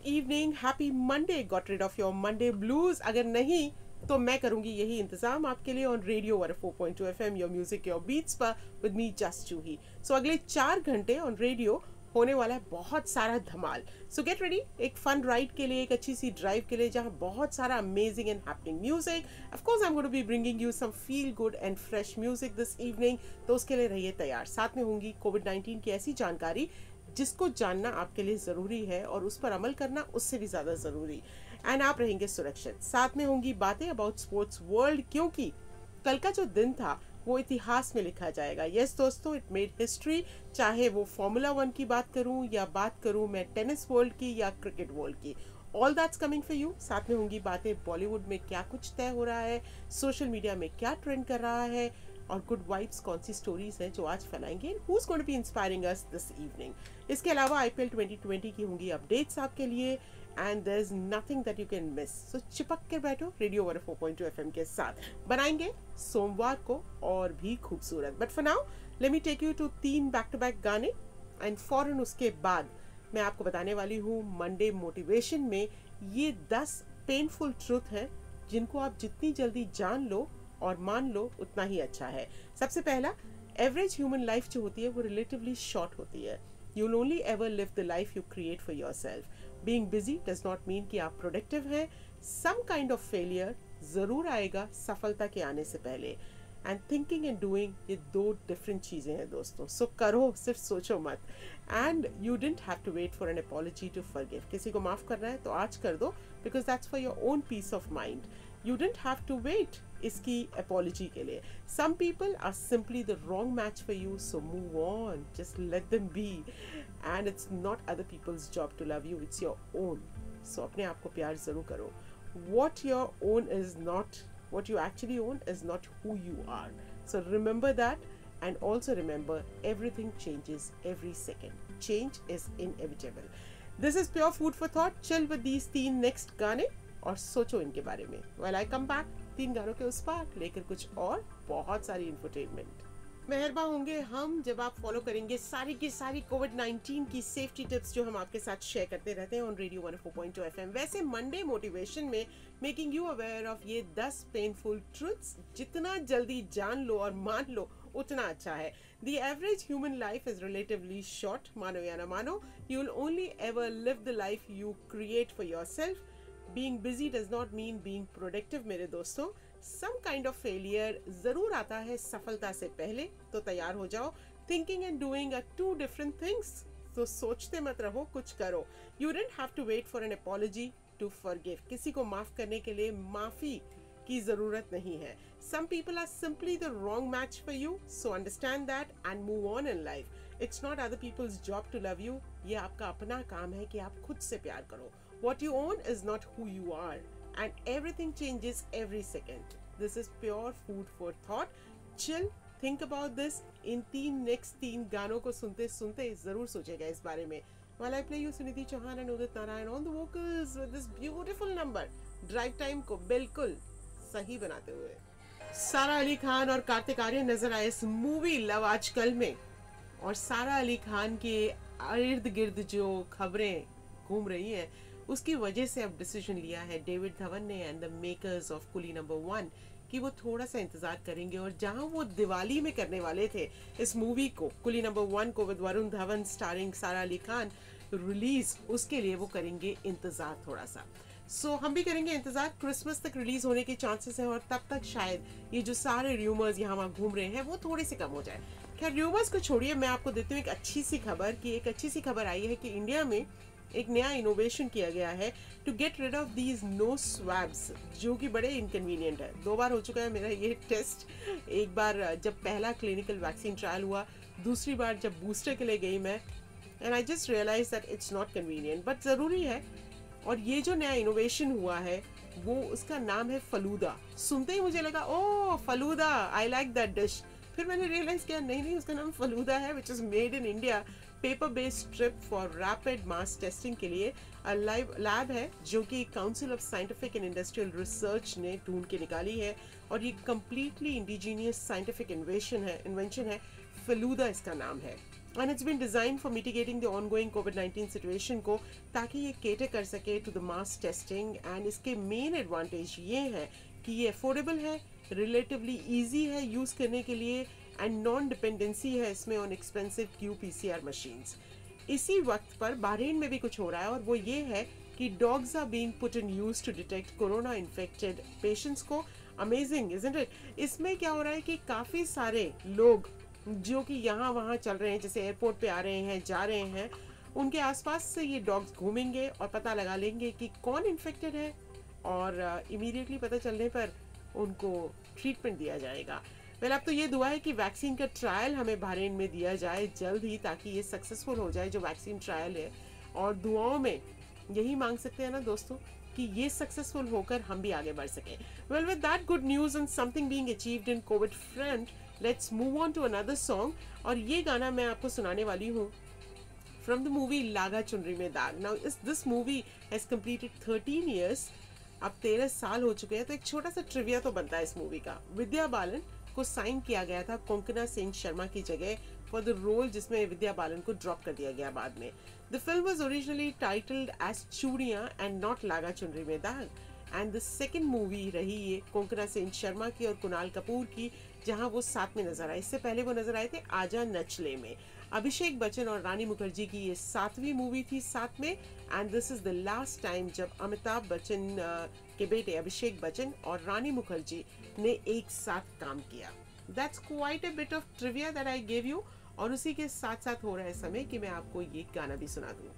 Evening, happy Monday. Got rid of your Monday blues? अगर नहीं तो मैं करूंगी यही इंतजाम आपके लिए on radio 104.2 FM, your music your beats पर with me just Juhi. So अगले 4 घंटे ऑन रेडियो होने वाला है बहुत सारा धमाल। सो गेट रेडी एक फन राइड के लिए, एक अच्छी सी ड्राइव के लिए जहां बहुत सारा amazing and happening music. Of course I am going to be bringing you some feel good and fresh music this evening. तो उसके लिए रहिए तैयार। साथ में होंगी कोविड-19 की ऐसी जानकारी जिसको जानना आपके लिए ज़रूरी है और उस पर अमल करना उससे भी ज़्यादा ज़रूरी। एंड आप रहेंगे सुरक्षित। साथ में होंगी बातें अबाउट स्पोर्ट्स वर्ल्ड, क्योंकि कल का जो दिन था वो इतिहास में लिखा जाएगा। यस दोस्तों, इट मेड हिस्ट्री। चाहे वो फॉर्मूला 1 की बात करूं या बात करूं मैं टेनिस वर्ल्ड की या क्रिकेट वर्ल्ड की, all that's coming for you. साथ में होंगी बातें बॉलीवुड में क्या कुछ तय हो रहा है, सोशल मीडिया में क्या ट्रेंड कर रहा है, और गुड वाइब्स कौन सी स्टोरीज हैं जो आज फैलाएंगे, who is going to be inspiring us this evening. इसके अलावा IPL 2020 की होंगी अपडेट्स आपके लिए, and there is nothing that you can miss. So चिपक कर बैठो रेडियो 104.2 FM के साथ। बनाएंगे सोमवार को और भी खूबसूरत। But for now let me take you to 3 back to back गाने, एंड फौरन उसके बाद मैं आपको बताने वाली हूँ मंडे मोटिवेशन में ये 10 पेनफुल ट्रूथ है जिनको आप जितनी जल्दी जान लो और मान लो उतना ही अच्छा है। सबसे पहला, एवरेज ह्यूमन लाइफ जो होती है वो रिलेटिवली शॉर्ट होती है। You will only ever live the life you create for yourself. Being busy does not mean कि आप प्रोडक्टिव हैं। सम काइंड ऑफ फेलियर जरूर आएगा सफलता के आने से पहले। एंड थिंकिंग एंड डूइंग ये 2 डिफरेंट चीजें हैं दोस्तों। सो करो, सिर्फ सोचो मत। And you didn't have to wait for an apology to forgive. किसी को माफ करना है तो आज कर दो, because that's for your own peace of mind. You didn't have to wait इसकी अपॉलजी के लिए। Some people are simply the wrong match for you, so move on, just let them be. And it's not other people's job to love you, it's your own. सो अपने आप को प्यार जरूर करो। What your own is not, what you actually own is not who you are. So remember that, and also remember everything changes every second. Change is inevitable. This is pure food for thought. Chill with these 3 next गाने और सोचो इनके बारे में। While I come back 3 गानों के उस पार लेकर कुछ और बहुत सारी इंफोटेनमेंट। मेहरबान होंगे हम जब आप फॉलो करेंगे सारी की सारी कोविड-19 की सेफ्टी टिप्स जो हम आपके साथ शेयर करते रहते हैं ऑन रेडियो 104.2 FM। वैसे मंडे मोटिवेशन में मेकिंग यू अवेयर ऑफ ये 10 पेनफुल ट्रुथ्स जितना जल्दी जान लो और मान लो उतना अच्छा है। The average human life is relatively short, मानो या ना मानो। You will only ever live the life you create for yourself. Being busy does not mean being productive मेरे दोस्तों। सम काइंड ऑफ फेलियर जरूर आता है सफलता से पहले, तो तैयार हो जाओ। Thinking and doing are 2 different things. तो सोचते मत रहो, कुछ करो। You didn't have to wait for an apology to forgive. किसी को माफ करने के लिए माफी की जरूरत नहीं है। Some people are simply the wrong match for you, so understand that and move on in life. It's not other people's job to love you. ये आपका अपना काम है कि आप खुद से प्यार करो। What you own is not who you are, and everything changes every second. This is pure food for thought. Chill, think about this. इन 3 गानों को सुनते सुनते जरूर सोचेगा इस बारे में। While I play you Sunidhi Chauhan and Udit Narayan on the vocals with this beautiful number, drive time को बिल्कुल सही बनाते हुए सारा अली खान और कार्तिक आर्यन नजर आए इस मूवी लव आजकल में। और सारा अली खान के इर्द गिर्द जो खबरें घूम रही हैं उसकी वजह से अब डिसीजन लिया है डेविड धवन ने and the makers of Coolie number 1 कि वो थोड़ा सा इंतजार करेंगे, और जहां वो दिवाली में करने वाले थे इस मूवी को, कुली नंबर 1 को विद वरुण धवन स्टारिंग सारा अली खान रिलीज, उसके लिए वो करेंगे इंतजार थोड़ा सा। सो हम भी करेंगे इंतजार। क्रिसमस तक रिलीज होने के चांसेस हैं, और तब तक शायद ये जो सारे र्यूमर्स यहाँ वहाँ घूम रहे हैं वो थोड़े से कम हो जाए। खैर र्यूमर्स को छोड़िए, मैं आपको देती हूँ एक अच्छी सी खबर कि एक अच्छी सी खबर आई है कि इंडिया में एक नया इनोवेशन किया गया है to get rid of these no swabs, जो कि बड़े इनकन्वीनियंट है। 2 बार हो चुका है मेरा ये टेस्ट। एक बार जब पहला क्लिनिकल वैक्सीन ट्रायल हुआ, दूसरी बार जब बूस्टर के लिए गई मैं, and I just realise that it's not convenient but ज़रूरी है। और ये जो नया इनोवेशन हुआ है वो, उसका नाम है फलूदा। सुनते ही मुझे लगा ओ falooda, I like that dish. फिर मैंने रियलाइज किया नहीं, उसका नाम फलूदा है, which is made in India. Paper based strip for rapid mass testing के लिए लैब है जो कि council of scientific and industrial research ने ढूंढ के निकाली है, और ये कंप्लीटली इंडिजीनियस साइंटिफिक इन्वेंशन है। फलूदा इसका नाम है। and it's been designed for mitigating the ongoing COVID-19 situation को, ताकि ये cater कर सके to the mass testing, and इसके main advantage ये है कि ये affordable है, relatively easy है use करने के लिए, and non-dependency है इसमें on expensive qPCR machines. इसी वक्त पर बहरीन में भी कुछ हो रहा है, और वो ये है कि dogs are being put in use to detect corona infected patients को. Amazing, isn't it? इसमें क्या हो रहा है कि काफ़ी सारे लोग जो कि यहाँ वहाँ चल रहे हैं, जैसे एयरपोर्ट पे आ रहे हैं, जा रहे हैं, उनके आसपास से ये डॉग्स घूमेंगे और पता लगा लेंगे कि कौन इन्फेक्टेड है, और इमीडिएटली पता चलने पर उनको ट्रीटमेंट दिया जाएगा. वेल, अब तो ये दुआ है कि वैक्सीन का ट्रायल हमें बहरीन में दिया जाए जल्द ही, ताकि ये सक्सेसफुल हो जाए जो वैक्सीन ट्रायल है. और दुआओं में यही मांग सकते हैं ना दोस्तों कि ये सक्सेसफुल होकर हम भी आगे बढ़ सकें. Well, with that good news and something being achieved in Covid front, let's move on to another song. और ये गाना मैं आपको सुनाने वाली हूँ फ्रॉम द मूवी लागा चुनरी में दाग. Now this movie has completed 13 years. अब 13 साल हो चुके हैं. तो एक छोटा सा ट्रिविया तो बनता है इस मूवी का. विद्या बालन को साइन किया गया था कोंकणा सेन शर्मा की जगह फॉर द रोल, जिसमें विद्या बालन को ड्रॉप कर दिया गया बाद में. The film was originally titled as Chudiyan and not Laaga Chunari में दाग, एंड द सेकंड मूवी रही ये कोंकणा सेन शर्मा की और कुणाल कपूर की, जहां वो साथ में नजर आए. इससे पहले वो नजर आए थे आजा नचले में. अभिषेक बच्चन और रानी मुखर्जी की ये 7वीं मूवी थी साथ में, and this is the last time जब अमिताभ बच्चन के बेटे अभिषेक बच्चन और रानी मुखर्जी ने एक साथ काम किया. That's quite a bit of trivia that I gave you. और उसी के साथ साथ हो रहा है समय कि मैं आपको ये गाना भी सुना दूं.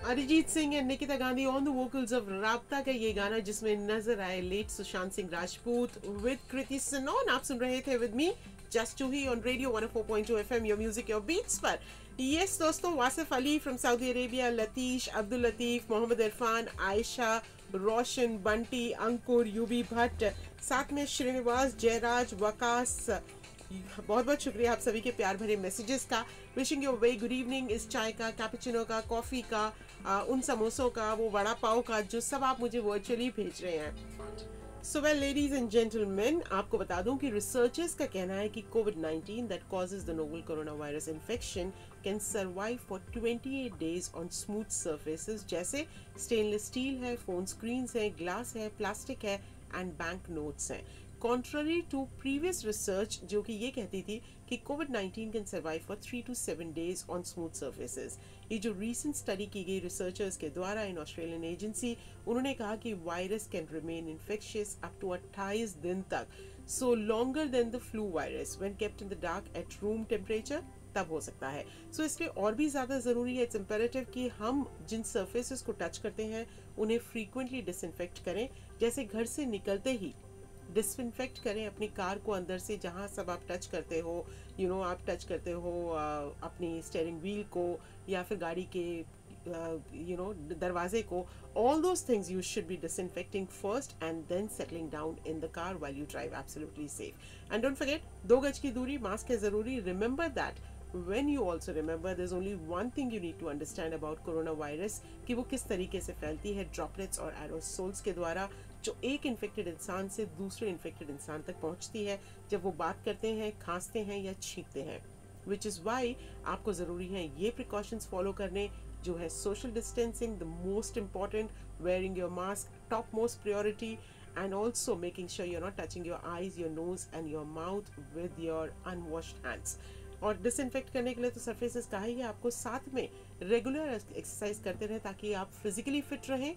Arijit Singh and Nikita Gandhi on the vocals of Raabta का ये गाना, जिसमें नजर आए लेट सुशांत सिंह राजपूत विद कृति सनोन. आप सुन रहे थे with me just Juhi on radio 104.2 FM, your music your beats पर. यस दोस्तों, Wasif Ali from Saudi Arabia, Latish, Abdul Latif, Mohammad Irfan, Ayesha, Roshan, Bunty, Ankur, UB Bhatt, साथ में श्रीनिवास, जयराज, वकास, बहुत बहुत शुक्रिया आप सभी के प्यार भरे मैसेजेस का. Wishing you very good evening. इस चाय का, कैपुचिनो का, कॉफ़ी का, उन समोसों का, वो वड़ा पाव का, जो सब आप मुझे वर्चुअली भेज रहे हैं. So well ladies and gentleman, आपको बता दूं कि रिसर्चर्स का कहना है कि कोविड-19 that causes the novel corona virus infection can survive for 28 days on smooth surfaces, जैसे स्टेनलेस स्टील है, फोन स्क्रीन्स है, ग्लास है, प्लास्टिक है एंड बैंक नोट्स हैं. Contrary to previous research जो कि ये कहती थी कि COVID-19 can survive for 3 to 7 days on smooth surfaces. ये जो recent study की गई researchers के द्वारा in Australian agency, उन्होंने कहा कि virus can remain infectious up to 28 दिन तक. So longer than the flu virus when kept in the dark at room temperature, तब हो सकता है. So इसलिए और भी ज़्यादा ज़रूरी है, it's imperative कि हम जिन surfaces को touch करते हैं उन्हें frequently disinfect करें. जैसे घर से निकलते ही डिसइंफेक्ट करें अपनी कार को अंदर से, जहाँ सब आप टच करते हो, आप टच करते हो अपनी स्टीयरिंग व्हील को या फिर गाड़ी के दरवाजे को. All those things you should be disinfecting first and then settling down in the car while you drive. Absolutely safe. And don't forget, 2 गज की दूरी, मास्क है ज़रूरी. Remember that when you also remember there's only one thing you need to understand about coronavirus, कि वो किस तरीके से फैलती है, ड्रॉपलेट्स और एरोसोल्स के द्वारा, जो एक इन्फेक्टेड इंसान से दूसरे इन्फेक्टेड इंसान तक पहुंचती है जब वो बात करते हैं, खांसते हैं या छींकते हैं. विच इज़ वाई आपको ज़रूरी है ये प्रिकॉशंस फॉलो करने, जो है social distancing the most important, wearing your mask top most priority, and also making sure you're not touching your eyes, your nose and your mouth with your unwashed hands. और disinfect करने के लिए तो surfaces कहा ही है आपको, साथ में रेगुलर एक्सरसाइज करते रहें ताकि आप फिजिकली फिट रहें.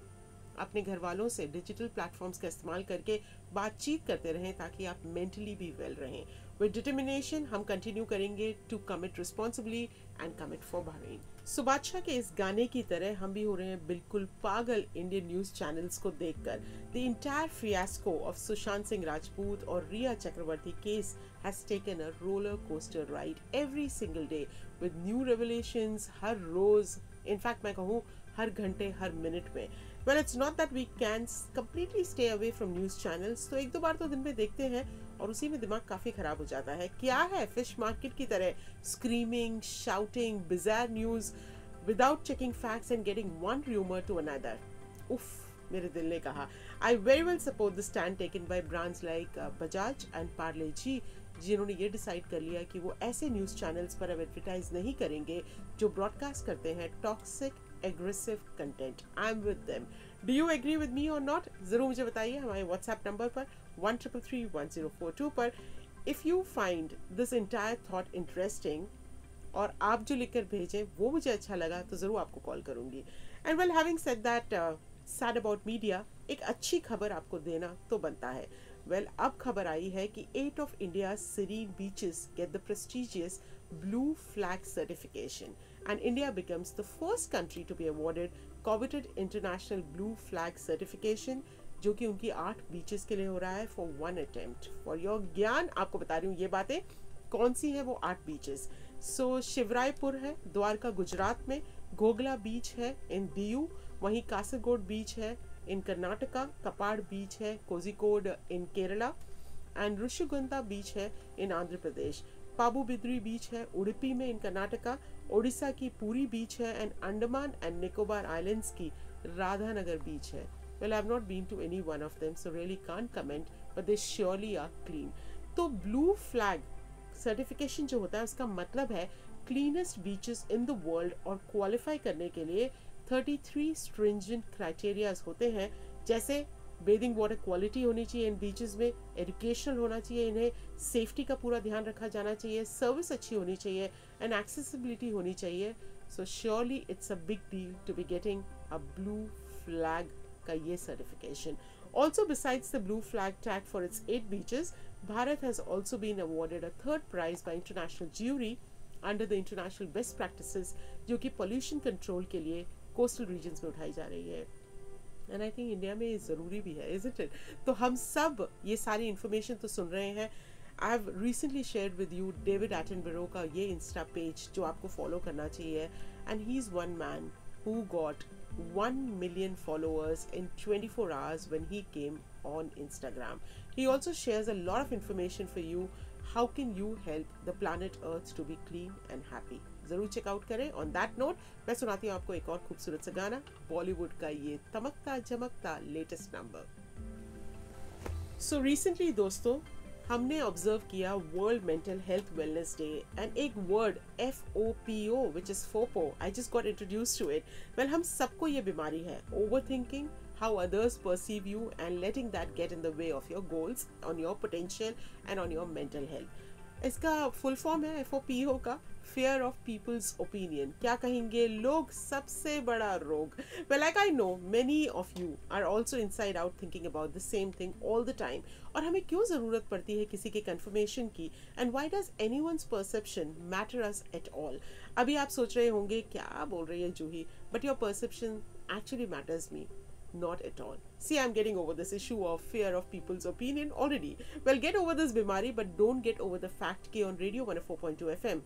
अपने घर वालों से डिजिटल प्लेटफॉर्म्स का इस्तेमाल करके बातचीत करते रहें ताकि आप मेंटली भी वेल रहें. विद डिटर्मिनेशन हम कंटिन्यू करेंगे to commit responsibly and commit for Bahrain. So Badshah के इस गाने की तरह हम भी हो रहे हैं बिल्कुल पागल इंडियन न्यूज चैनल्स को देखकर. The entire fiasco of Sushant Singh Rajput और रिया चक्रवर्ती case has taken a roller coaster ride every single day with new revelations हर रोज, इनफैक्ट मैं कहूँ हर घंटे, हर मिनट में. Well, it's not that we can completely stay away from news channels. तो 1-2 बार तो दिन में देखते हैं और उसी में दिमाग काफ़ी ख़राब हो जाता है. क्या है फिश मार्केट की तरह screaming, shouting, bizarre news without checking facts and getting one rumor to another. उफ, मेरे दिल ने कहा. I very well support the stand taken by brands like Bajaj and Parle G, जिन्होंने ये डिसाइड कर लिया कि वो ऐसे न्यूज़ चैनल्स पर अब एडवर्टाइज नहीं करेंगे जो ब्रॉडकास्ट करते हैं toxic aggressive content. I am with them. Do you agree with me और नॉट? ज़रूर मुझे बताइए हमारे व्हाट्सएप नंबर पर 13331042 पर। If you find this entire thought interesting और आप जो लिखकर भेजें वो मुझे अच्छा लगा तो ज़रूर आपको कॉल करूँगी। And well having said that sad about media, एक अच्छी खबर आपको देना तो बनता है। वेल अब खबर आई है कि 8 of India's serene beaches get the prestigious Blue Flag certification and India becomes the first country to be awarded coveted international Blue Flag certification, जो कि उनकी 8 बीचेस के लिए हो रहा है for one attempt। For your ज्ञान आपको बता रही हूँ ये बातें कौन सी है वो 8 बीचेस। सो शिवरायपुर है द्वारका गुजरात में, घोगला बीच है इन दीयू, वहीं कासरगोड बीच है इन कर्नाटका, कपाड़ बीच है कोझिकोड इन केरला एंड ऋषिगुंदा बीच है इन आंध्र प्रदेश, पाबुबिद्री बीच है उडुपी में इन कर्नाटका, ओडिशा की पूरी बीच है and Andaman and Nicobar islands की राधानगर बीच है। Well I have not been to any one of them so really can't comment but they surely are clean. तो ब्लू फ्लैग सर्टिफिकेशन जो होता है उसका मतलब है cleanest beaches in the world, और क्वालिफाई करने के लिए 33 स्ट्रिंजेंट क्राइटेरियाज होते हैं, जैसे बेदिंग वाटर क्वालिटी होनी चाहिए इन बीचेस में, एजुकेशनल होना चाहिए, इन्हें सेफ्टी का पूरा ध्यान रखा जाना चाहिए, सर्विस अच्छी होनी चाहिए एंड एक्सेसिबिलिटी होनी चाहिए। So surely it's a big deal to be getting a blue flag का ये certification. Also, besides the blue flag tag for its 8 beaches, Bharat has also been awarded a 3rd prize by international jury under the international best practices, जो कि pollution control के लिए coastal regions में उठाई जा रही है। And I think इंडिया में ये ज़रूरी भी है, isn't it? तो हम सब ये सारी information तो सुन रहे हैं। I have recently shared with you David Attenborough का ये इंस्टा पेज जो आपको फॉलो करना चाहिए, and he is one man who got 1 million followers in 24 hours when he came on Instagram. He also shares a lot of information for you. How can you help the planet Earth to be clean and happy? जरूर checkout करें। On that note मैं सुनाती हूँ आपको एक और खूबसूरत सा गाना, बॉलीवुड का ये तमकता जमकता लेटेस्ट नंबर। सो रिसेंटली दोस्तों हमने ऑब्जर्व किया world mental health wellness day, and एक word FOPO which is FOPO, I just got introduce to it. Well हम सबको ये बीमारी है, over thinking how others perceive you and letting that get in the way of your goals, on your potential and on your mental health. इसका full form है FOPO का, fear of people's opinion। क्या कहेंगे लोग, सबसे बड़ा रोग। Well, like I know many of you are also inside out thinking about the same thing all the time, और हमें क्यों ज़रूरत पड़ती है किसी के confirmation की, and why does anyone's perception matter us at all? अभी आप सोच रहे होंगे क्या बोल रही है जूही, but your perception actually matters me. Not at all. See, I'm getting over this issue of fear of people's opinion already. Well, get over this बीमारी, but don't get over the fact कि on Radio 104.2 FM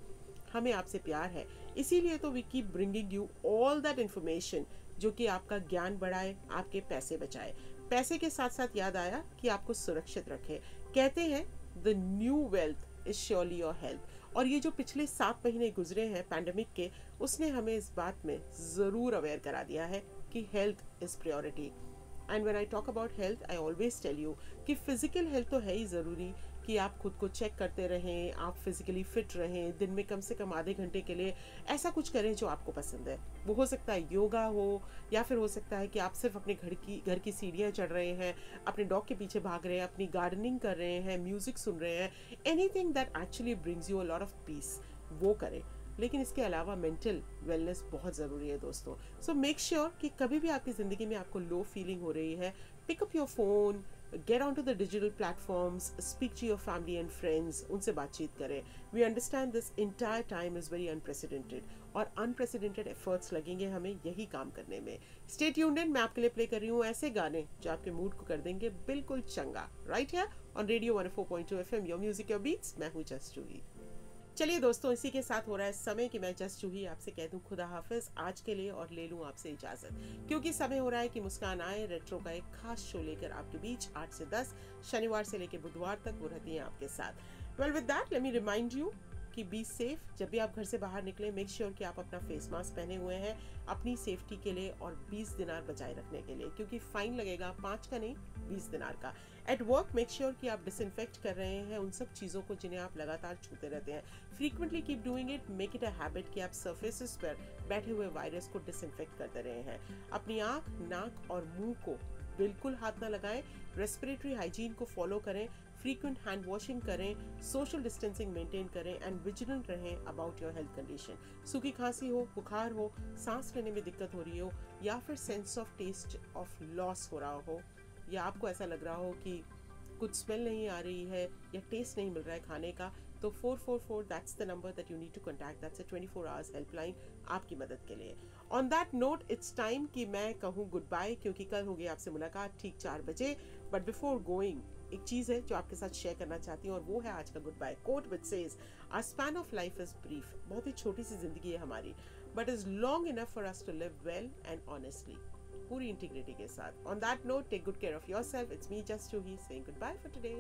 हमें आपसे प्यार है, इसीलिए तो we keep bringing you all that information जो कि आपका ज्ञान बढ़ाए, आपके पैसे बचाए। पैसे के साथ साथ याद आया कि आपको सुरक्षित रखे। कहते हैं the new wealth is surely your health, और ये जो पिछले 7 महीने गुजरे हैं पैंडेमिक के, उसने हमें इस बात में ज़रूर अवेयर करा दिया है कि health is priority. And when I talk about health I always tell you कि फिजिकल हेल्थ तो है ही ज़रूरी, कि आप खुद को चेक करते रहें, आप फिजिकली फिट रहें, दिन में कम से कम आधे घंटे के लिए ऐसा कुछ करें जो आपको पसंद है। वो हो सकता है योगा हो, या फिर हो सकता है कि आप सिर्फ अपने घर की सीढ़ियाँ चढ़ रहे हैं, अपने डॉग के पीछे भाग रहे हैं, अपनी गार्डनिंग कर रहे हैं, म्यूज़िक सुन रहे हैं, anything that actually brings you a lot of peace, वो करें। लेकिन इसके अलावा मेंटल वेलनेस बहुत ज़रूरी है दोस्तों। सो मेक श्योर कि कभी भी आपकी ज़िंदगी में आपको लो फीलिंग हो रही है, pick up your phone, get onto the digital platforms, speak to your family and friends, उनसे बातचीत करें। We understand this entire time is very unprecedented, और unprecedented efforts लगेंगे हमें यही काम करने में। Stay tuned in, मैं आपके लिए प्ले कर रही हूँ ऐसे गाने जो आपके मूड को कर देंगे बिल्कुल चंगा। Right here on Radio 104.2 FM, your music, your beats। मैं हूँ जस्ट जूही। चलिए दोस्तों, इसी के साथ हो रहा है समय कि मैं जस्ट जूही आपसे कह दूं खुदा हाफिज आज के लिए, और ले लूं आपसे इजाजत, क्योंकि समय हो रहा है कि मुस्कान आए रेट्रो का एक खास शो लेकर आपके बीच 8 से 10 शनिवार से लेकर बुधवार तक वो रहती हैं आपके साथ। Well with that let me remind you कि बी सेफ। जब भी आप घर से बाहर निकले मेक श्योर कि आप अपना फेस मास्क पहने हुए हैं अपनी सेफ्टी के लिए और 20 दिनार बचाए रखने के लिए, क्योंकि फाइन लगेगा 5 का नहीं 20 दिनार का। एट वर्क मेक श्योर कि आप डिसइंफेक्ट कर रहे हैं उन सब चीज़ों को जिन्हें आप लगातार छूते रहते हैं। Frequently keep doing it, make it a habit कि आप सर्फेसिस पर बैठे हुए वायरस को डिसइंफेक्ट करते रहे हैं। अपनी आँख, नाक और मुंह को बिल्कुल हाथ ना लगाएं। रेस्पिरेटरी हाइजीन को फॉलो करें, फ्रीक्वेंट हैंड वॉशिंग करें, सोशल डिस्टेंसिंग मेंटेन करें एंड विजिलेंट रहें अबाउट योर हेल्थ कंडीशन। सूखी खांसी हो, बुखार हो, सांस लेने में दिक्कत हो रही हो या फिर sense of taste of loss हो रहा हो, या आपको ऐसा लग रहा हो कि कुछ स्मेल नहीं आ रही है या टेस्ट नहीं मिल रहा है खाने का, तो 444 that's the number that you need to contact. That's a 24 hours helpline आपकी मदद के लिए। On that note it's time कि मैं कहूँ गुड बाय, क्योंकि कल होगी आपसे मुलाकात ठीक 4 बजे। बट बिफोर गोइंग एक चीज़ है जो आपके साथ शेयर करना चाहती हूँ और वो है आज का good bye quote which says our span of life is brief. बहुत ही छोटी सी जिंदगी है हमारी, but is long enough for us to live well and honestly, पूरी इंटीग्रिटी के साथ। On that note take good care of yourself. It's me just Juhi saying good bye for today.